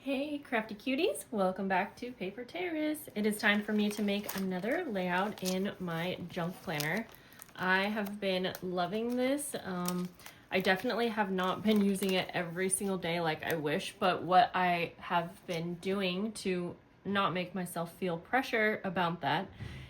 Hey crafty cuties, welcome back to Paper Terrace. It is time for me to make another layout in my junk planner. I have been loving this. I definitely have not been using it every single day like I wish, but what I have been doing to not make myself feel pressure about that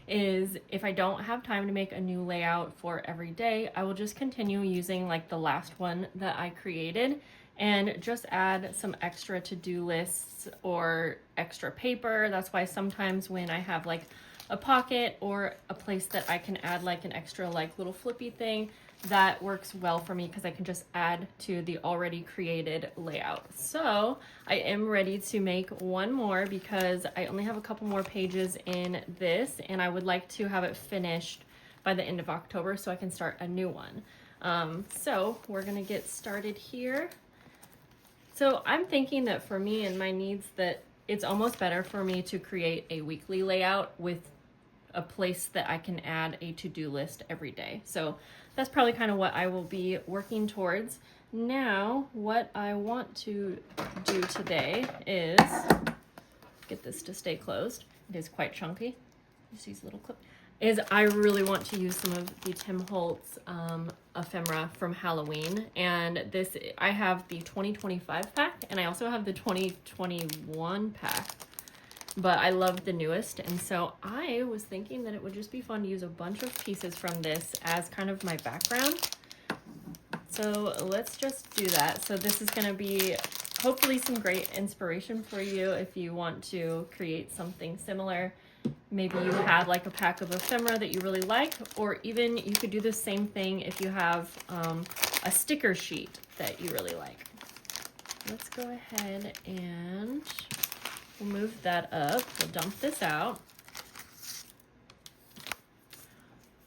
is if I don't have time to make a new layout for every day, I will just continue using like the last one that I created and just add some extra to-do lists or extra paper. That's why sometimes when I have like a pocket or a place that I can add like an extra like little flippy thing, that works well for me because I can just add to the already created layout. So I am ready to make one more because I only have a couple more pages in this and I would like to have it finished by the end of October so I can start a new one. So we're gonna get started here. So I'm thinking that for me and my needs that it's almost better for me to create a weekly layout with a place that I can add a to-do list every day. So that's probably kind of what I will be working towards. Now, what I want to do today is get this to stay closed. It is quite chunky. Just these little clips. I really want to use some of the Tim Holtz ephemera from Halloween, and this I have the 2025 pack and I also have the 2021 pack, but I love the newest, and so I was thinking that it would just be fun to use a bunch of pieces from this as kind of my background. So let's just do that. So this is going to be hopefully some great inspiration for you if you want to create something similar. Maybe you have like a pack of ephemera that you really like, or even you could do the same thing if you have a sticker sheet that you really like. Let's go ahead and we'll move that up. We'll dump this out.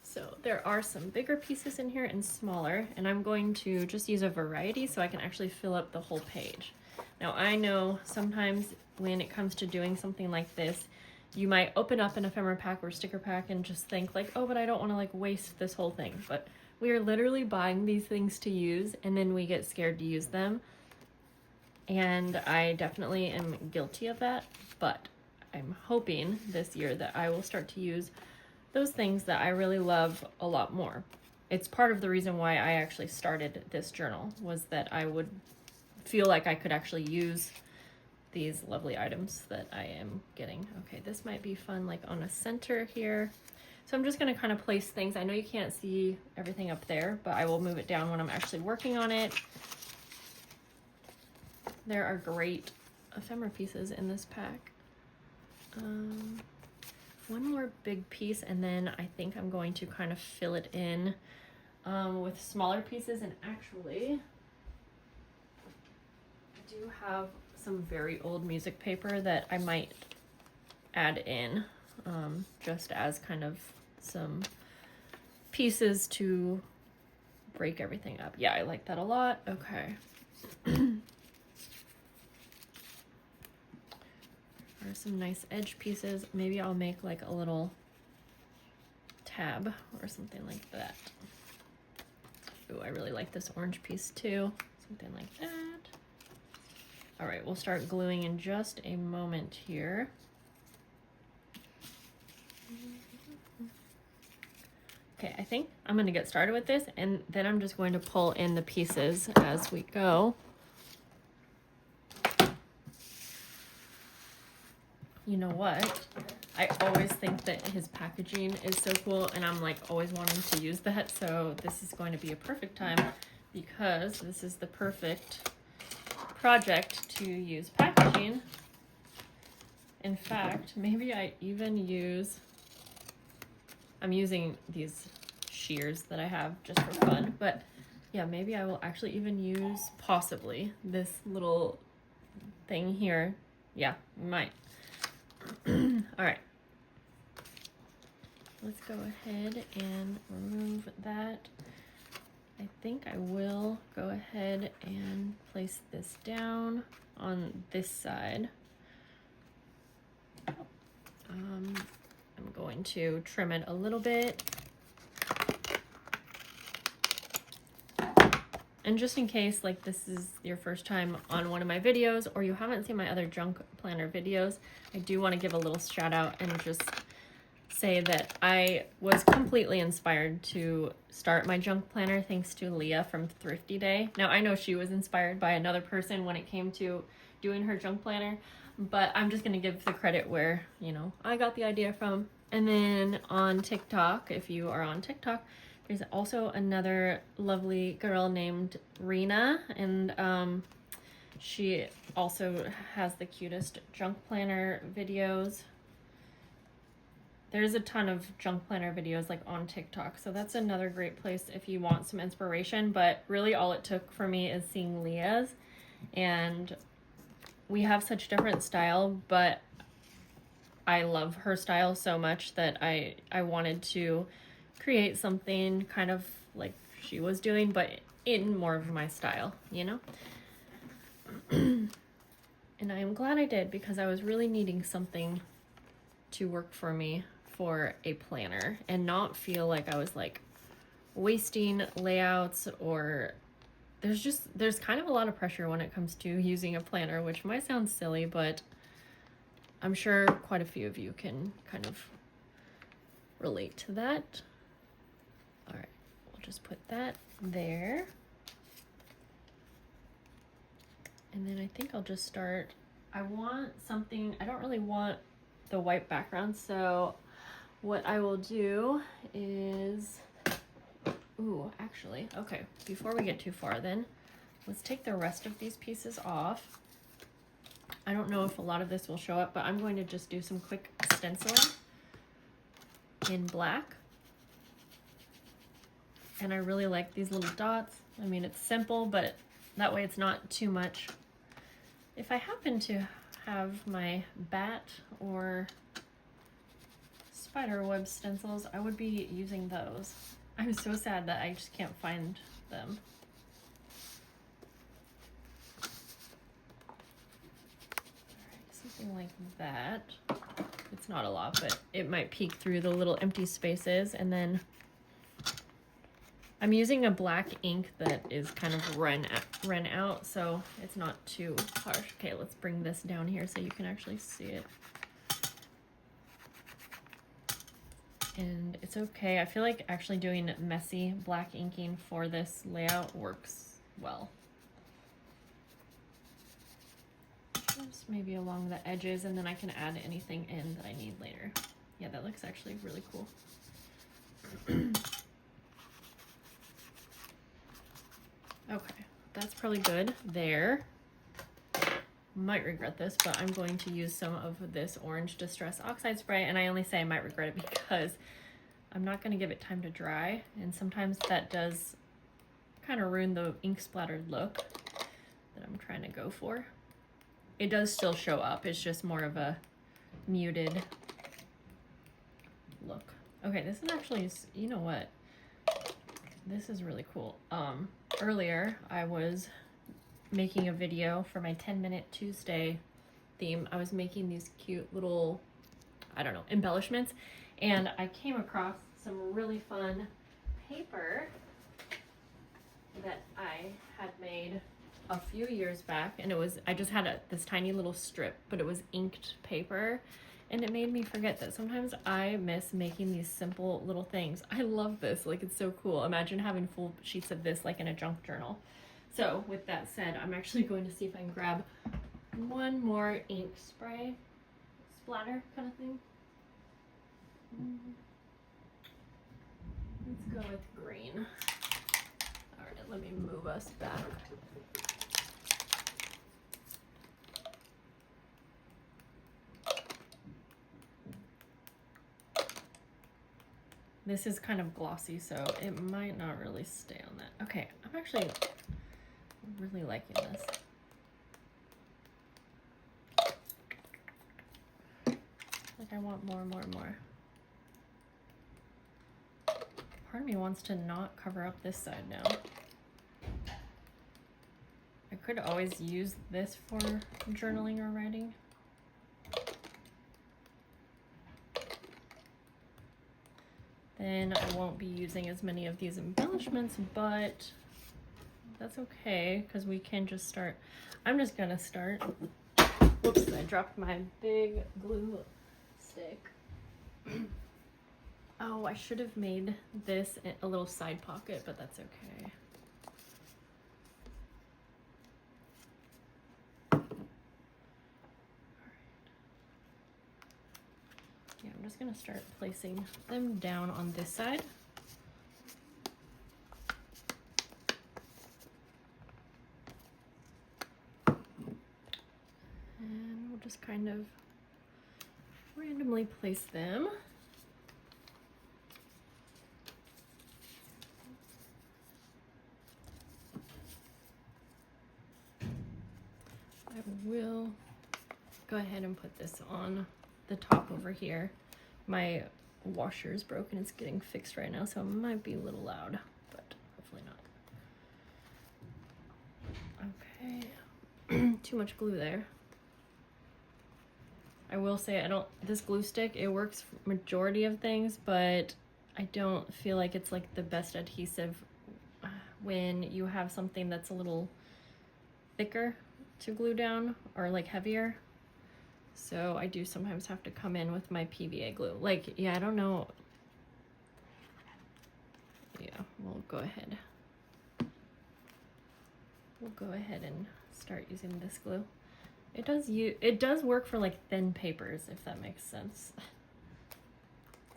So there are some bigger pieces in here and smaller, and I'm going to just use a variety so I can actually fill up the whole page. Now I know sometimes when it comes to doing something like this, you might open up an ephemera pack or sticker pack and just think like, oh, but I don't want to like waste this whole thing. But we are literally buying these things to use and then we get scared to use them. And I definitely am guilty of that, but I'm hoping this year that I will start to use those things that I really love a lot more. It's part of the reason why I actually started this journal, was that I would feel like I could actually use these lovely items that I am getting. Okay, this might be fun like on a center here. So I'm just gonna kind of place things. I know you can't see everything up there, but I will move it down when I'm actually working on it. There are great ephemera pieces in this pack. One more big piece, and then I think I'm going to kind of fill it in with smaller pieces. And actually, I do have some very old music paper that I might add in just as kind of some pieces to break everything up. Yeah, I like that a lot. Okay. There are some nice edge pieces. Maybe I'll make like a little tab or something like that. Ooh, I really like this orange piece too. Something like that. All right, we'll start gluing in just a moment here. Okay, I think I'm gonna get started with this and then I'm just going to pull in the pieces as we go. You know what? I always think that his packaging is so cool and I'm like always wanting to use that. So this is going to be a perfect time because this is the perfect project to use packaging. In fact, maybe I even I'm using these shears that I have just for fun, but yeah, maybe I will actually even use possibly this little thing here. Yeah, might. All right, let's go ahead and remove that. I think I will go ahead and place this down on this side. I'm going to trim it a little bit. And just in case like this is your first time on one of my videos or you haven't seen my other junk planner videos, I do want to give a little shout out and just say that I was completely inspired to start my junk planner thanks to Leah from Thrifty Day. Now I know she was inspired by another person when it came to doing her junk planner, but I'm just going to give the credit where, you know, I got the idea from. And then on TikTok, if you are on TikTok, there's also another lovely girl named Rena, and she also has the cutest junk planner videos. There's a ton of junk planner videos like on TikTok, so that's another great place if you want some inspiration. But really all it took for me is seeing Leah's, and we have such different style, but I love her style so much that I wanted to create something kind of like she was doing, but in more of my style, you know? And I am glad I did, because I was really needing something to work for me for a planner and not feel like I was like wasting layouts, or there's kind of a lot of pressure when it comes to using a planner, which might sound silly, but I'm sure quite a few of you can kind of relate to that. All right, we'll just put that there. And then I think I'll just start. I want something, I don't really want the white background, so what I will do is, ooh, actually, okay, before we get too far then, let's take the rest of these pieces off. I don't know if a lot of this will show up, but I'm going to just do some quick stenciling in black. And I really like these little dots. I mean, it's simple, but that way it's not too much. If I happen to have my bat or spider web stencils, I would be using those. I'm so sad that I just can't find them. Something like that. It's not a lot, but it might peek through the little empty spaces. And then I'm using a black ink that is kind of run out, so it's not too harsh. Okay, let's bring this down here so you can actually see it. And it's okay. I feel like actually doing messy black inking for this layout works well. Just maybe along the edges, and then I can add anything in that I need later. Yeah, that looks actually really cool. Okay, that's probably good there. Might regret this, but I'm going to use some of this orange Distress Oxide spray, and I only say I might regret it because I'm not going to give it time to dry, and sometimes that does kind of ruin the ink splattered look that I'm trying to go for. It does still show up, it's just more of a muted look. Okay, this is actually, you know what? This is really cool. Earlier I was making a video for my 10-minute Tuesday theme. I was making these cute little, I don't know, embellishments, and I came across some really fun paper that I had made a few years back, and it was, I just had this tiny little strip, but it was inked paper, and it made me forget that sometimes I miss making these simple little things. I love this, like it's so cool. Imagine having full sheets of this like in a junk journal. So with that said, I'm actually going to see if I can grab one more ink spray, splatter kind of thing. Let's go with green. All right, let me move us back. This is kind of glossy, so it might not really stay on that. Okay, I'm actually really liking this. Like I want more and more and more. Part of me wants to not cover up this side now. I could always use this for journaling or writing. Then I won't be using as many of these embellishments, but that's okay, because we can just start. I'm just gonna start. Whoops, I dropped my big glue stick. Oh, I should have made this a little side pocket, but that's okay. Yeah, I'm just gonna start placing them down on this side. And we'll just kind of randomly place them. I will go ahead and put this on the top over here. My washer is broken. It's getting fixed right now, so it might be a little loud, but hopefully not. Okay. Too much glue there. I will say this glue stick, it works for majority of things, but I don't feel like it's like the best adhesive when you have something that's a little thicker to glue down or like heavier. So I do sometimes have to come in with my PVA glue. Like, yeah, I don't know. Yeah, we'll go ahead. We'll go ahead and start using this glue. It does work for like thin papers, if that makes sense.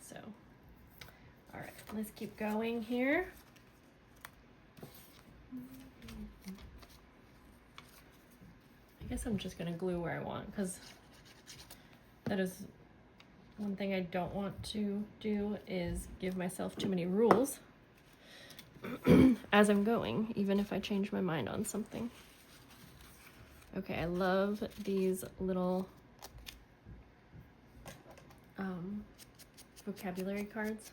So, all right, let's keep going here. I guess I'm just gonna glue where I want, because that is one thing I don't want to do, is give myself too many rules as I'm going, even if I change my mind on something. Okay, I love these little vocabulary cards.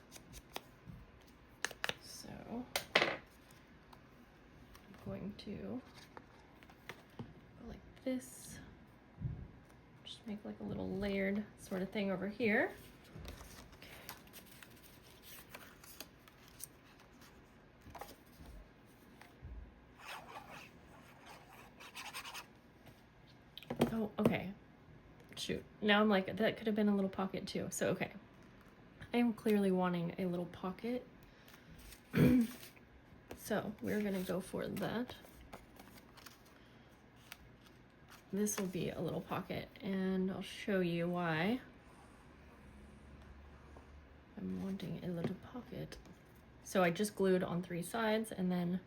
So I'm going to go like this. Just make like a little layered sort of thing over here. Okay. Oh, okay. Shoot. Now I'm like, that could have been a little pocket too. So, okay. I am clearly wanting a little pocket. So we're gonna go for that. This will be a little pocket, and I'll show you why I'm wanting a little pocket. So I just glued on 3 sides, and then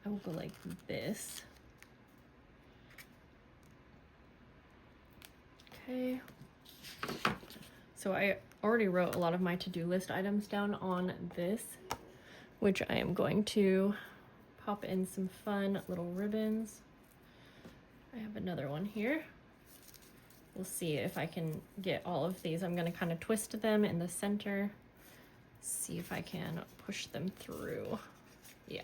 I will go like this. Okay. So I already wrote a lot of my to-do list items down on this, which I am going to pop in some fun little ribbons. I have another one here. We'll see if I can get all of these. I'm gonna kind of twist them in the center, see if I can push them through. Yeah.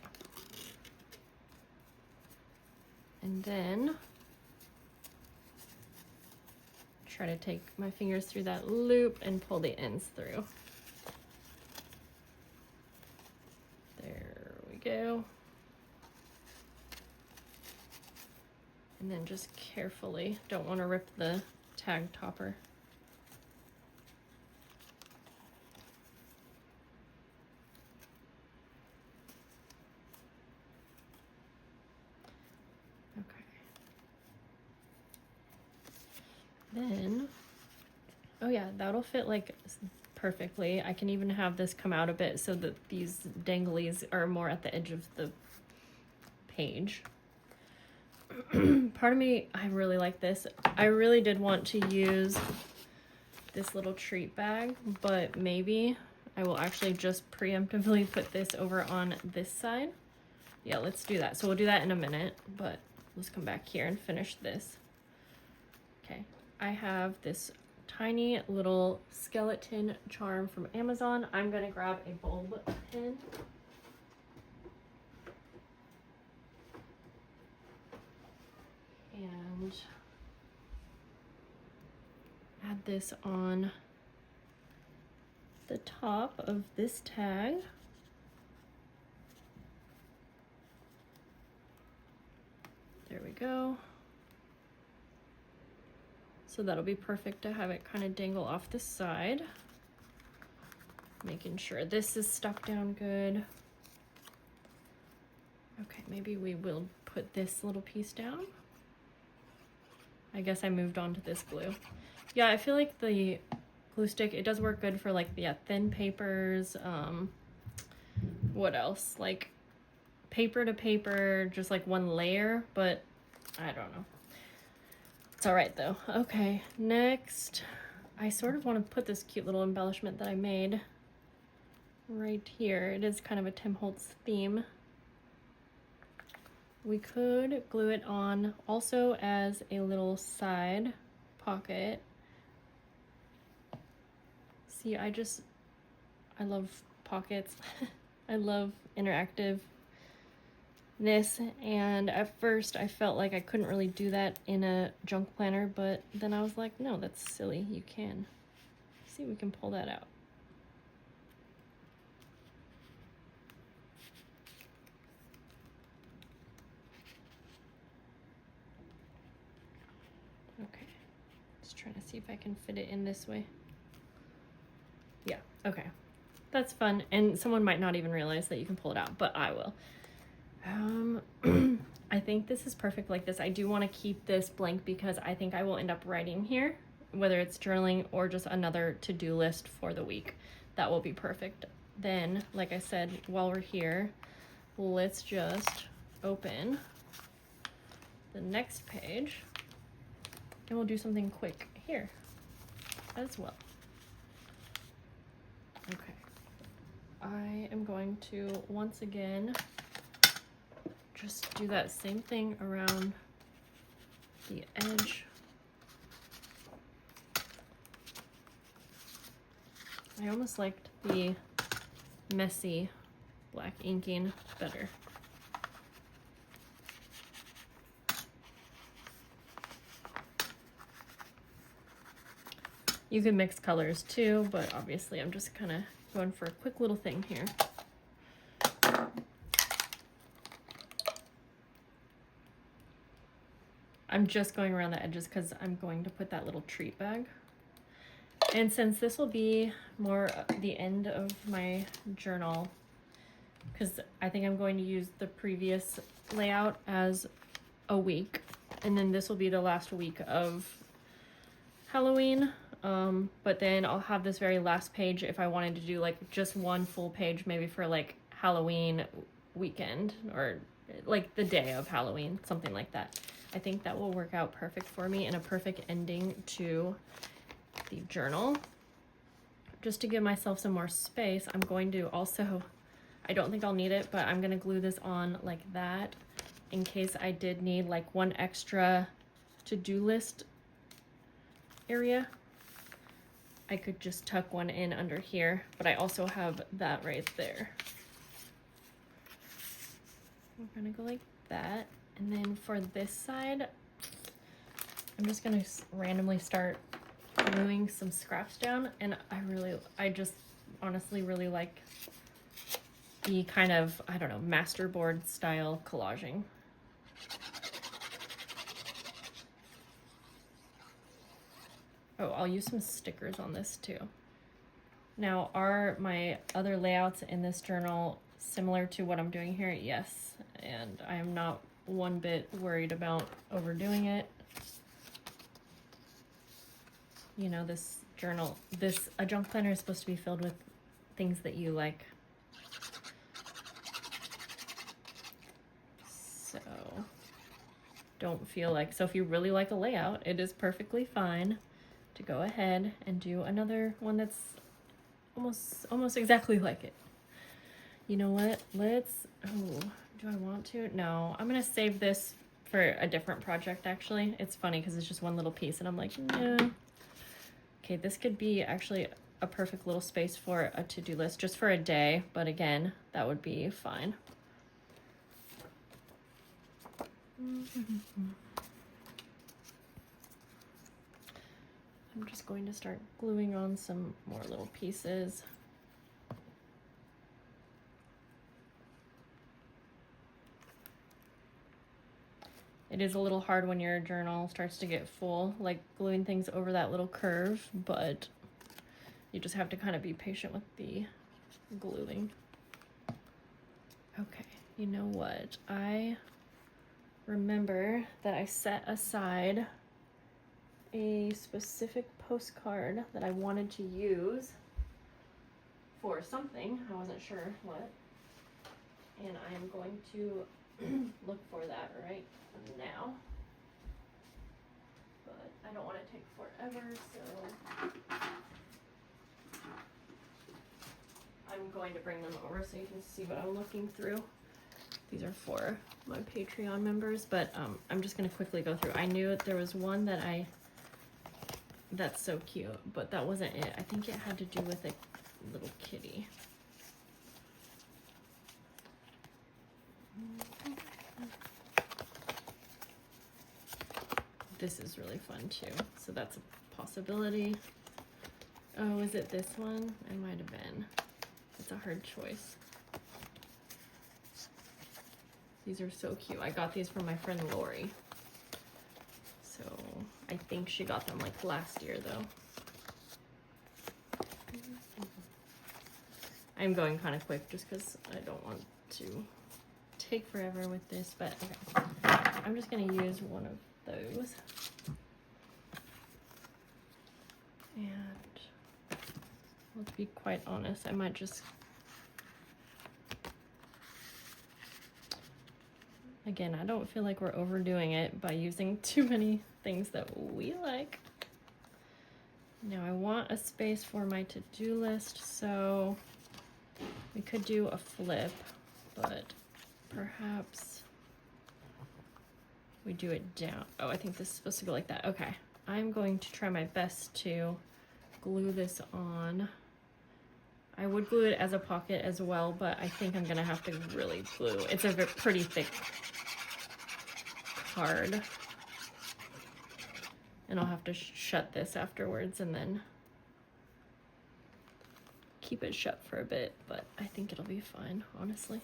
And then try to take my fingers through that loop and pull the ends through. There we go. And then just carefully, don't want to rip the tag topper. Okay. Then, oh yeah, that'll fit like perfectly. I can even have this come out a bit so that these danglies are more at the edge of the page. Part of me, I really like this. I really did want to use this little treat bag, but maybe I will actually just preemptively put this over on this side. Yeah, let's do that. So we'll do that in a minute, but let's come back here and finish this. Okay, I have this tiny little skeleton charm from Amazon. I'm gonna grab a bulb pin. And add this on the top of this tag. go. So that'll be perfect to have it kind of dangle off the side. Making sure this is stuck down good. Okay, maybe we will put this little piece down. I guess I moved on to this glue. Yeah, I feel like the glue stick, it does work good for like, yeah, thin papers. What else? Like paper to paper, just like one layer, but I don't know. It's all right though. Okay, next, I sort of want to put this cute little embellishment that I made right here. It is kind of a Tim Holtz theme. We could glue it on also as a little side pocket. See, I love pockets. I love interactiveness, and at first I felt like I couldn't really do that in a junk planner, but then I was like, no, that's silly, you can. See, we can pull that out. Okay, just trying to see if I can fit it in this way. Yeah, okay. That's fun, and someone might not even realize that you can pull it out, but I will. I think this is perfect like this. I do want to keep this blank because I think I will end up writing here, whether it's journaling or just another to-do list for the week. That will be perfect. Then, like I said, while we're here, let's just open the next page and we'll do something quick here as well. Okay. I am going to once again just do that same thing around the edge. I almost liked the messy black inking better. You can mix colors too, but obviously I'm just kind of going for a quick little thing here. I'm just going around the edges because I'm going to put that little treat bag. And since this will be more the end of my journal, because I think I'm going to use the previous layout as a week, and then this will be the last week of Halloween. But then I'll have this very last page if I wanted to do like just one full page, maybe for like Halloween weekend or like the day of Halloween, something like that. I think that will work out perfect for me and a perfect ending to the journal. Just to give myself some more space, I'm going to also, I don't think I'll need it, but I'm going to glue this on like that in case I did need like one extra to-do list area. I could just tuck one in under here, but I also have that right there. We're going to go like that. And then for this side, I'm just going to randomly start gluing some scraps down. And I just honestly really like the kind of, I don't know, masterboard style collaging. Oh, I'll use some stickers on this too. Now, are my other layouts in this journal similar to what I'm doing here? Yes, and I am not one bit worried about overdoing it. You know, this journal, a junk planner is supposed to be filled with things that you like. So don't feel like, so if you really like a layout, it is perfectly fine to go ahead and do another one that's almost exactly like it. You know what? Do I want to? No, I'm gonna save this for a different project actually. It's funny because it's just one little piece and I'm like, no. Okay, this could be actually a perfect little space for a to-do list just for a day, but again, that would be fine. I'm just going to start gluing on some more little pieces. It is a little hard when your journal starts to get full, like gluing things over that little curve, but you just have to kind of be patient with the gluing. Okay, you know what? I remember that I set aside a specific postcard that I wanted to use for something. I wasn't sure what. And I am going to look for that right now. But I don't want it to take forever, so I'm going to bring them over so you can see what I'm looking through. These are for my Patreon members, but I'm just gonna quickly go through. I knew there was one that's so cute, but that wasn't it. I think it had to do with a little kitty. This is really fun too, so that's a possibility. Oh, is it this one? It might have been. It's a hard choice. These are so cute. I got these from my friend Lori. So I think she got them like last year though. I'm going kind of quick just because I don't want to take forever with this, but okay. I'm just gonna use one of those. And let's be quite honest, I might just, again, I don't feel like we're overdoing it by using too many things that we like. Now I want a space for my to-do list, so we could do a flip, but perhaps we do it down. Oh, I think this is supposed to go like that. Okay, I'm going to try my best to glue this on. I would glue it as a pocket as well, but I think I'm gonna have to really glue. It's a pretty thick card. And I'll have to shut this afterwards and then keep it shut for a bit, but I think it'll be fine, honestly.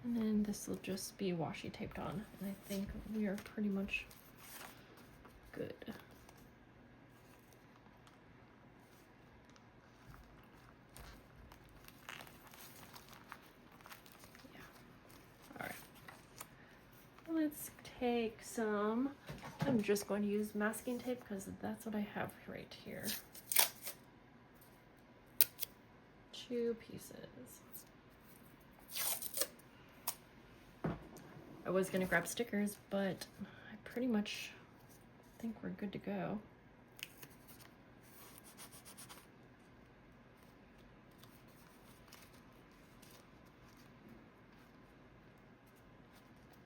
And then this will just be washi taped on, and I think we are pretty much good. Let's take some, I'm just going to use masking tape because that's what I have right here. 2 pieces. I was going to grab stickers, but I pretty much think we're good to go.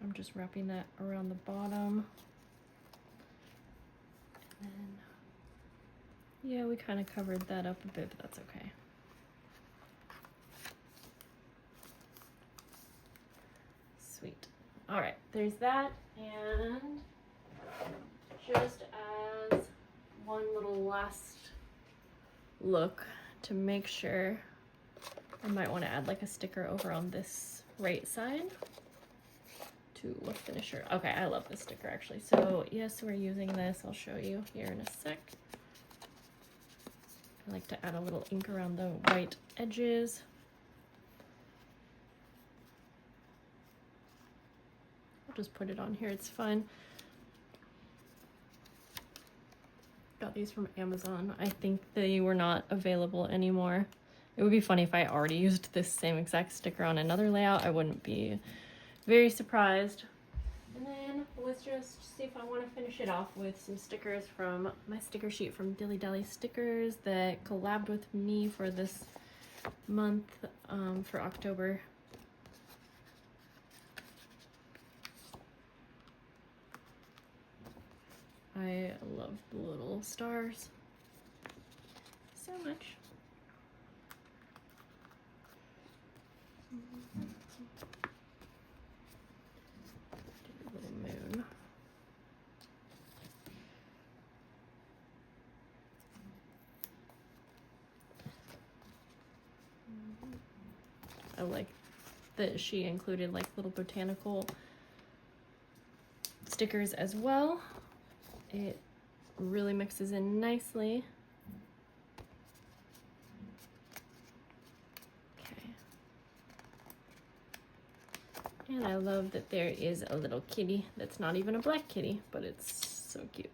I'm just wrapping that around the bottom. And then, yeah, we kind of covered that up a bit, but that's okay. Sweet. All right, there's that. And just as one little last look to make sure, I might want to add like a sticker over on this right side. To a finisher. Okay, I love this sticker actually. So yes, we're using this. I'll show you here in a sec. I like to add a little ink around the white edges. I'll just put it on here, it's fine. Got these from Amazon. I think they were not available anymore. It would be funny if I already used this same exact sticker on another layout. I wouldn't be very surprised. And then let's just see if I want to finish it off with some stickers from my sticker sheet from Dilly Dally Stickers that collabed with me for this month, for October. I love the little stars so much. Moon. I like that she included like little botanical stickers as well. It really mixes in nicely. Okay. And I love that there is a little kitty that's not even a black kitty, but it's so cute.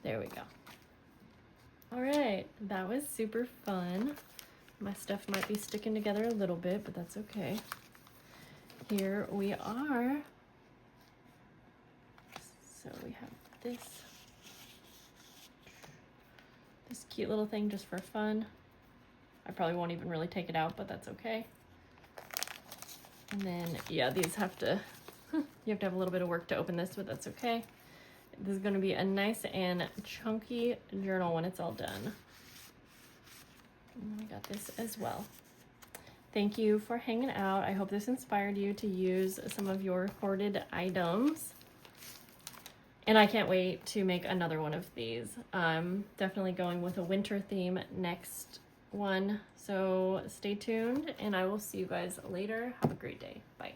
There we go. All right, that was super fun. My stuff might be sticking together a little bit, but that's okay. Here we are. So we have this cute little thing just for fun. I probably won't even really take it out, but that's okay. And then, yeah, these have to, you have to have a little bit of work to open this, but that's okay. This is going to be a nice and chunky journal when it's all done. And I got this as well. Thank you for hanging out. I hope this inspired you to use some of your hoarded items. And I can't wait to make another one of these. I'm definitely going with a winter theme next one. So stay tuned and I will see you guys later. Have a great day. Bye.